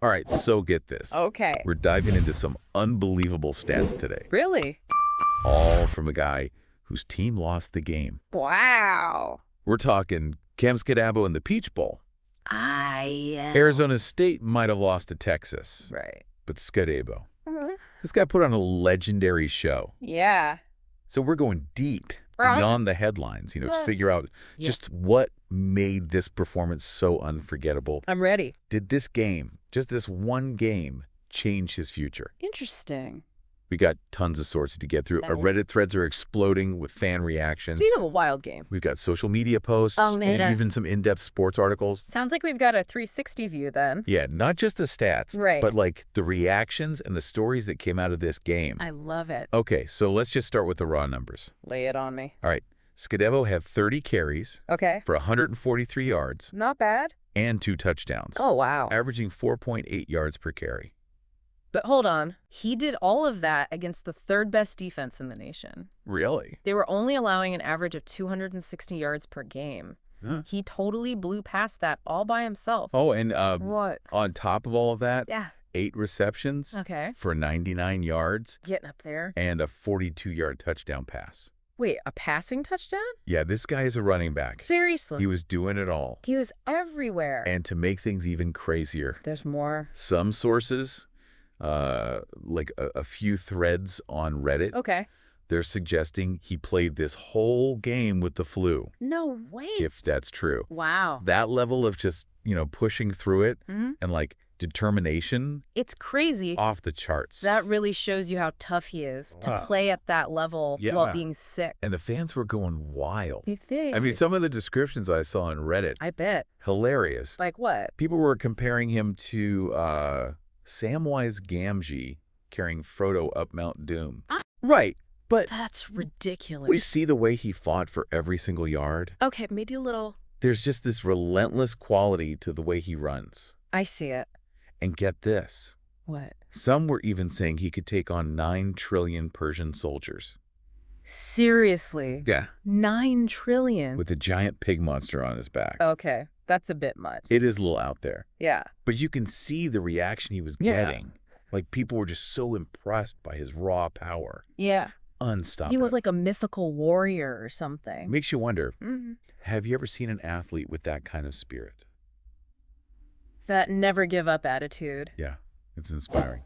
All right, so get this. Okay. We're diving into some unbelievable stats today, Really? all from a guy whose team lost the game. Wow. We're talking Skattebo in the Peach Bowl. I Arizona State might have lost to Texas, Right. but Skattebo. This guy put on a legendary show. Yeah. So we're going deep beyond the headlines, to figure out just what made this performance so unforgettable. I'm ready. Did this game, just this one game, change his future? Interesting. We got tons of sources to get through. Our Reddit threads are exploding with fan reactions. It's a wild game. We've got social media posts and even some in-depth sports articles. Sounds like we've got a 360 view then. Yeah, not just the stats, but like the reactions and the stories that came out of this game. I love it. Okay, so let's just start with the raw numbers. Lay it on me. All right, Skattebo had 30 carries for 143 yards Not bad. and 2 touchdowns, Oh, wow. averaging 4.8 yards per carry. But hold on. He did all of that against the third best defense in the nation. Really? They were only allowing an average of 260 yards per game. Huh. He totally blew past that all by himself. Oh, and What? on top of all of that, Yeah. 8 receptions for 99 yards Getting up there. and a 42-yard touchdown pass. Wait, a passing touchdown? Yeah, this guy is a running back. Seriously? He was doing it all. He was everywhere. And to make things even crazier, There's more. some sources, like a few threads on Reddit, they're suggesting he played this whole game with the flu. No way. If that's true. Wow. That level of just, pushing through it and like determination. It's crazy. Off the charts. That really shows you how tough he is to play at that level while being sick. And the fans were going wild. You think? I mean, some of the descriptions I saw on Reddit. I bet. Hilarious. Like what? People were comparing him to Samwise Gamgee carrying Frodo up Mount Doom. Right. But that's ridiculous. We see the way he fought for every single yard. Okay, maybe a little. There's just this relentless quality to the way he runs. I see it. And get this. What? Some were even saying he could take on 9 trillion Persian soldiers. Seriously? Yeah. 9 trillion? With a giant pig monster on his back. Okay, that's a bit much. It is a little out there. Yeah. But you can see the reaction he was getting. Like, people were just so impressed by his raw power. Yeah. Unstoppable. He was like a mythical warrior or something. Makes you wonder, have you ever seen an athlete with that kind of spirit? That never give up attitude. Yeah, it's inspiring.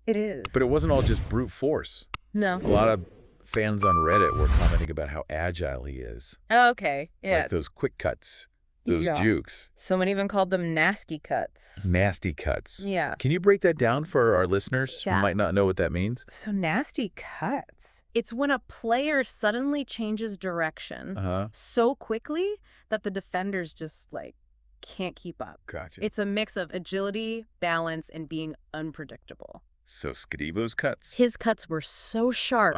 It is. But it wasn't all just brute force. No. A lot of fans on Reddit were commenting about how agile he is. Okay, yeah. Like those quick cuts, those jukes. Someone even called them nasty cuts. Nasty cuts. Yeah. Can you break that down for our listeners who might not know what that means? So nasty cuts. It's when a player suddenly changes direction so quickly that the defenders just can't keep up. Gotcha. It's a mix of agility, balance, and being unpredictable. So Skattebo's cuts? His cuts were so sharp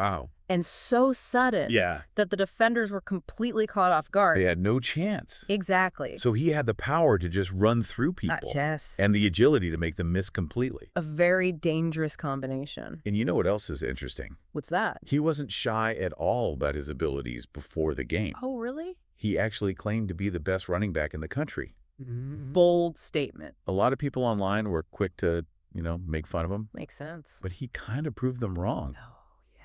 and so sudden that the defenders were completely caught off guard. They had no chance. Exactly. So he had the power to just run through people. Yes. And the agility to make them miss completely. A very dangerous combination. And you know what else is interesting? What's that? He wasn't shy at all about his abilities before the game. Oh, really? He actually claimed to be the best running back in the country. Bold statement. A lot of people online were quick to, make fun of him. Makes sense. But he kind of proved them wrong. Oh, yeah.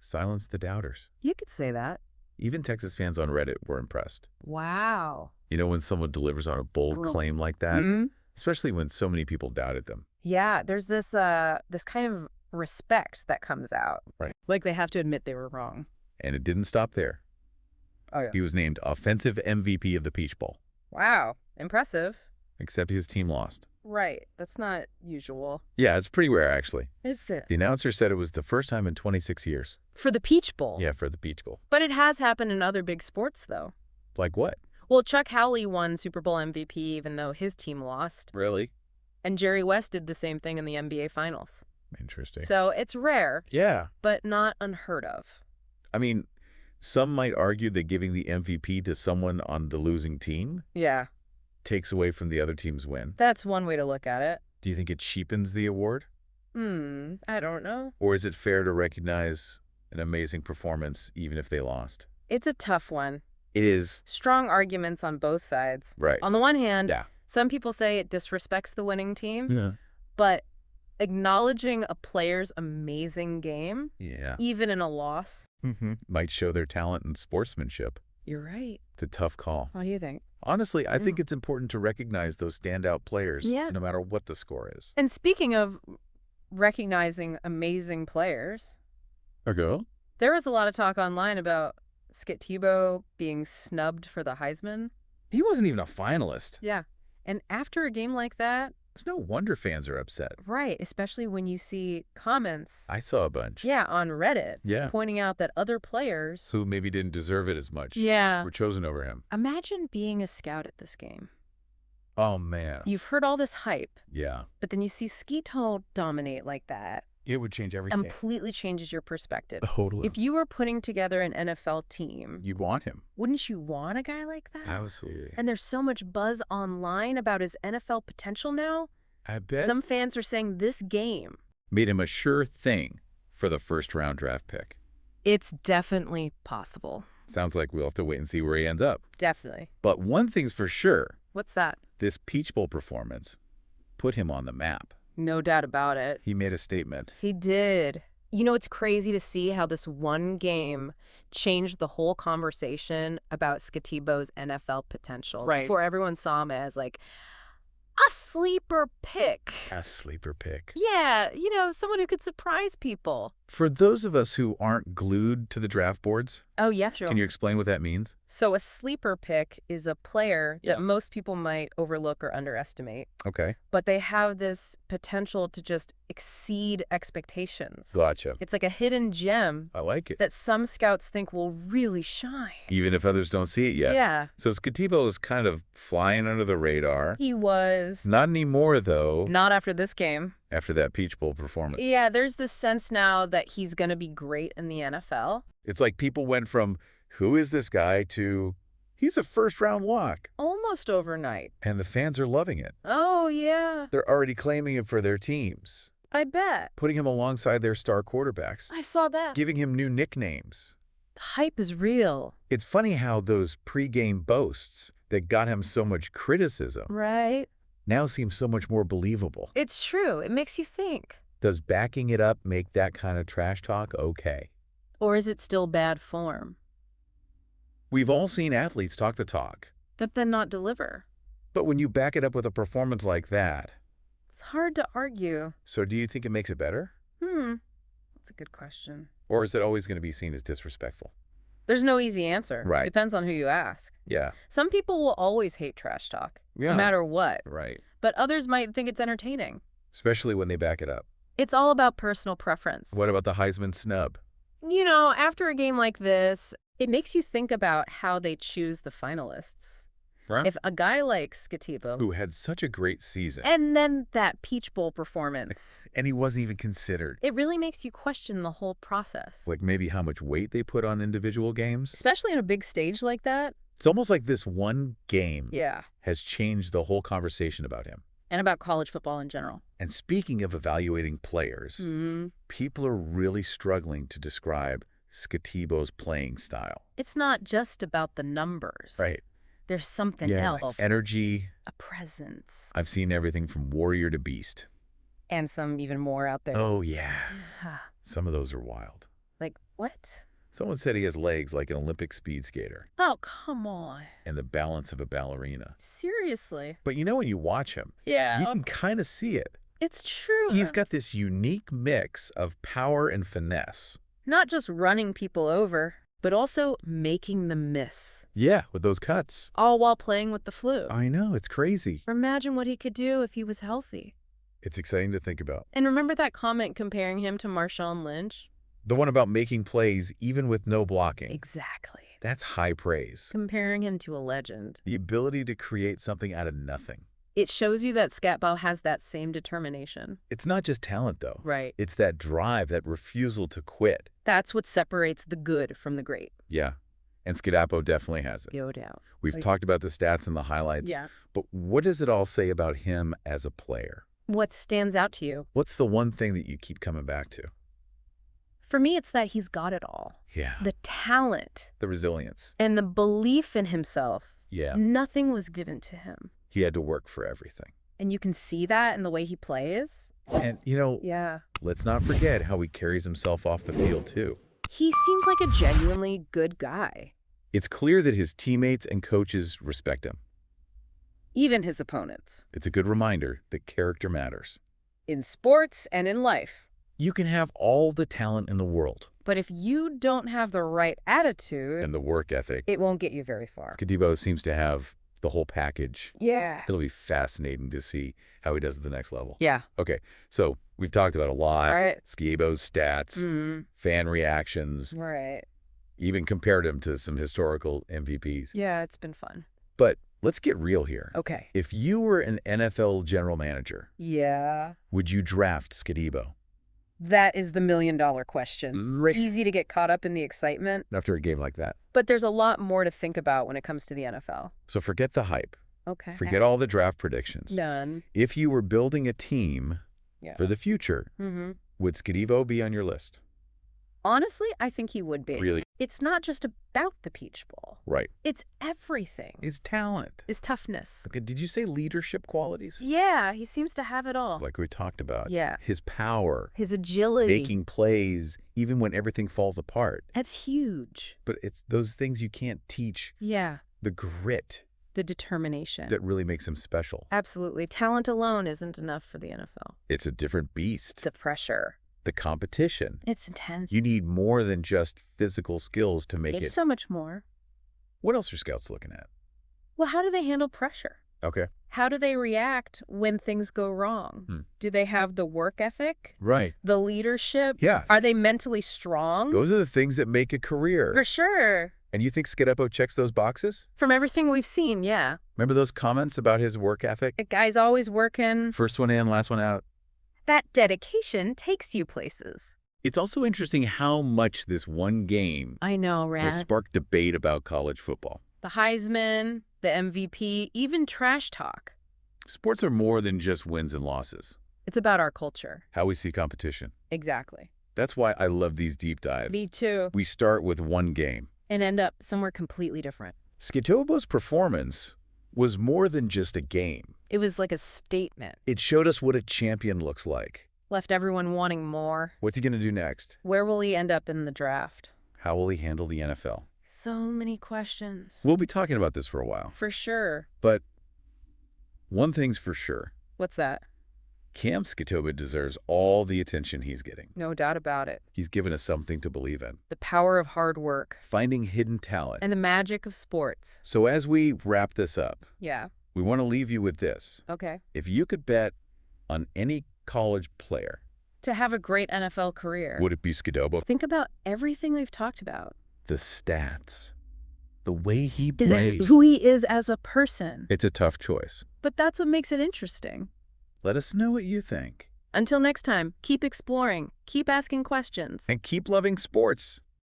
Silenced the doubters. You could say that. Even Texas fans on Reddit were impressed. Wow. You know, when someone delivers on a bold claim like that, especially when so many people doubted them. Yeah, there's this kind of respect that comes out. Right. Like they have to admit they were wrong. And it didn't stop there. Oh, yeah. He was named Offensive MVP of the Peach Bowl. Wow. Impressive. Except his team lost. Right. That's not usual. Yeah, it's pretty rare, actually. Is it? The announcer said it was the first time in 26 years. For the Peach Bowl? Yeah, for the Peach Bowl. But it has happened in other big sports, though. Like what? Well, Chuck Howley won Super Bowl MVP even though his team lost. Really? And Jerry West did the same thing in the NBA Finals. Interesting. So it's rare. Yeah. But not unheard of. I mean, some might argue that giving the MVP to someone on the losing team takes away from the other team's win. That's one way to look at it. Do you think it cheapens the award? I don't know. Or is it fair to recognize an amazing performance even if they lost? It's a tough one. It is. Strong arguments on both sides. Right. On the one hand, some people say it disrespects the winning team. Yeah. But acknowledging a player's amazing game, Yeah. even in a loss, might show their talent and sportsmanship. you're right. It's a tough call. What do you think? Honestly, I think it's important to recognize those standout players, no matter what the score is. And speaking of recognizing amazing players, there was a lot of talk online about Skattebo being snubbed for the Heisman. He wasn't even a finalist. Yeah. And after a game like that... It's no wonder fans are upset. Right, especially when you see comments... I saw a bunch. Yeah, on Reddit. Yeah. Pointing out that other players... who maybe didn't deserve it as much. Yeah. Were chosen over him. Imagine being a scout at this game. Oh, man. You've heard all this hype. Yeah. But then you see Skattebo dominate like that. It would change everything. Completely changes your perspective. Totally. If you were putting together an NFL team... you'd want him. Wouldn't you want a guy like that? Absolutely. And there's so much buzz online about his NFL potential now. I bet. Some fans are saying this game... made him a sure thing for the first-round draft pick. It's definitely possible. Sounds like we'll have to wait and see where he ends up. Definitely. But one thing's for sure. What's that? This Peach Bowl performance put him on the map. No doubt about it. He made a statement. He did. You know, it's crazy to see how this one game changed the whole conversation about Skattebo's NFL potential. Right. Before everyone saw him as, like, a sleeper pick. A sleeper pick. Yeah, you know, someone who could surprise people. For those of us who aren't glued to the draft boards, oh, yeah, sure. Can you explain what that means? So a sleeper pick is a player that most people might overlook or underestimate. Okay. But they have this potential to just exceed expectations. Gotcha. It's like a hidden gem. I like it. That some scouts think will really shine. Even if others don't see it yet. Yeah. So Skattebo is kind of flying under the radar. He was. Not anymore, though. Not after this game. After that Peach Bowl performance. Yeah, there's this sense now that he's going to be great in the NFL. It's like people went from, who is this guy, to, he's a first-round lock. Almost overnight. And the fans are loving it. Oh, yeah. They're already claiming him for their teams. I bet. Putting him alongside their star quarterbacks. I saw that. Giving him new nicknames. The hype is real. It's funny how those pregame boasts that got him so much criticism now seem so much more believable. It's true. It makes you think. Does backing it up make that kind of trash talk okay? Or is it still bad form? We've all seen athletes talk the talk. But then not deliver. But when you back it up with a performance like that... it's hard to argue. So do you think it makes it better? That's a good question. Or is it always going to be seen as disrespectful? There's no easy answer. Right. Depends on who you ask. Yeah. Some people will always hate trash talk. Yeah. No matter what. Right. But others might think it's entertaining. Especially when they back it up. It's all about personal preference. What about the Heisman snub? You know, after a game like this, it makes you think about how they choose the finalists. Right. If a guy like Skattebo, who had such a great season, and then that Peach Bowl performance, and he wasn't even considered, it really makes you question the whole process. Like maybe how much weight they put on individual games. Especially on a big stage like that. It's almost like this one game yeah. has changed the whole conversation about him. And about college football in general. And speaking of evaluating players, people are really struggling to describe Skattebo's playing style. It's not just about the numbers. Right. There's something else. Like energy. A presence. I've seen everything from warrior to beast. And some even more out there. Oh, yeah. Some of those are wild. Like what? Someone said he has legs like an Olympic speed skater. Oh, come on. And the balance of a ballerina. Seriously. But you know when you watch him, you can kind of see it. It's true. He's got this unique mix of power and finesse. Not just running people over, but also making them miss. Yeah, with those cuts. All while playing with the flu. I know, it's crazy. Imagine what he could do if he was healthy. It's exciting to think about. And remember that comment comparing him to Marshawn Lynch? The one about making plays even with no blocking. Exactly. That's high praise. Comparing him to a legend. The ability to create something out of nothing. It shows you that Skattebo has that same determination. It's not just talent, though. Right. It's that drive, that refusal to quit. That's what separates the good from the great. Yeah. And Skattebo definitely has it. No doubt. We've talked about the stats and the highlights. Yeah. But what does it all say about him as a player? What stands out to you? What's the one thing that you keep coming back to? For me, it's that he's got it all. Yeah. The talent. The resilience. And the belief in himself. Yeah. Nothing was given to him. He had to work for everything. And you can see that in the way he plays. And, Yeah. let's not forget how he carries himself off the field, too. He seems like a genuinely good guy. It's clear that his teammates and coaches respect him. Even his opponents. It's a good reminder that character matters. In sports and in life. You can have all the talent in the world. But if you don't have the right attitude... And the work ethic... it won't get you very far. Skattebo seems to have the whole package. Yeah. It'll be fascinating to see how he does at the next level. Yeah. Okay, so we've talked about a lot. Right. Skattebo's stats, fan reactions. Right. Even compared him to some historical MVPs. Yeah, it's been fun. But let's get real here. Okay. If you were an NFL general manager, yeah, would you draft Skattebo? That is the million-dollar question. Easy to get caught up in the excitement. After a game like that. But there's a lot more to think about when it comes to the NFL. So forget the hype. Okay. Forget all the draft predictions. None. If you were building a team for the future, would Skattebo be on your list? Honestly, I think he would be. Really? It's not just about the Peach Bowl. Right. It's everything. His talent. His toughness. Okay, did you say leadership qualities? Yeah, he seems to have it all. Like we talked about. Yeah. His power. His agility. Making plays even when everything falls apart. That's huge. But it's those things you can't teach. Yeah. The grit. The determination. That really makes him special. Absolutely. Talent alone isn't enough for the NFL. It's a different beast. The pressure. The competition. It's intense. You need more than just physical skills to make it. It's so much more. What else are scouts looking at? Well, how do they handle pressure? Okay. How do they react when things go wrong? Do they have the work ethic? Right. The leadership? Yeah. Are they mentally strong? Those are the things that make a career. For sure. And you think Skattebo checks those boxes? From everything we've seen, yeah. Remember those comments about his work ethic? The guy's always working. First one in, last one out. That dedication takes you places. It's also interesting how much this one game has sparked debate about college football. The Heisman, the MVP, even trash talk. Sports are more than just wins and losses. It's about our culture. How we see competition. Exactly. That's why I love these deep dives. Me too. We start with one game. And end up somewhere completely different. Skattebo's performance was more than just a game. It was like a statement. It showed us what a champion looks like. Left everyone wanting more. What's he going to do next? Where will he end up in the draft? How will he handle the NFL? So many questions. We'll be talking about this for a while. For sure. But one thing's for sure. What's that? Cam Skattebo deserves all the attention he's getting. No doubt about it. He's given us something to believe in. The power of hard work. Finding hidden talent. And the magic of sports. So as we wrap this up, we want to leave you with this. Okay. If you could bet on any college player to have a great NFL career, would it be Skattebo? Think about everything we've talked about. The stats. The way he plays. Who he is as a person. It's a tough choice. But that's what makes it interesting. Let us know what you think. Until next time, keep exploring, keep asking questions. And keep loving sports.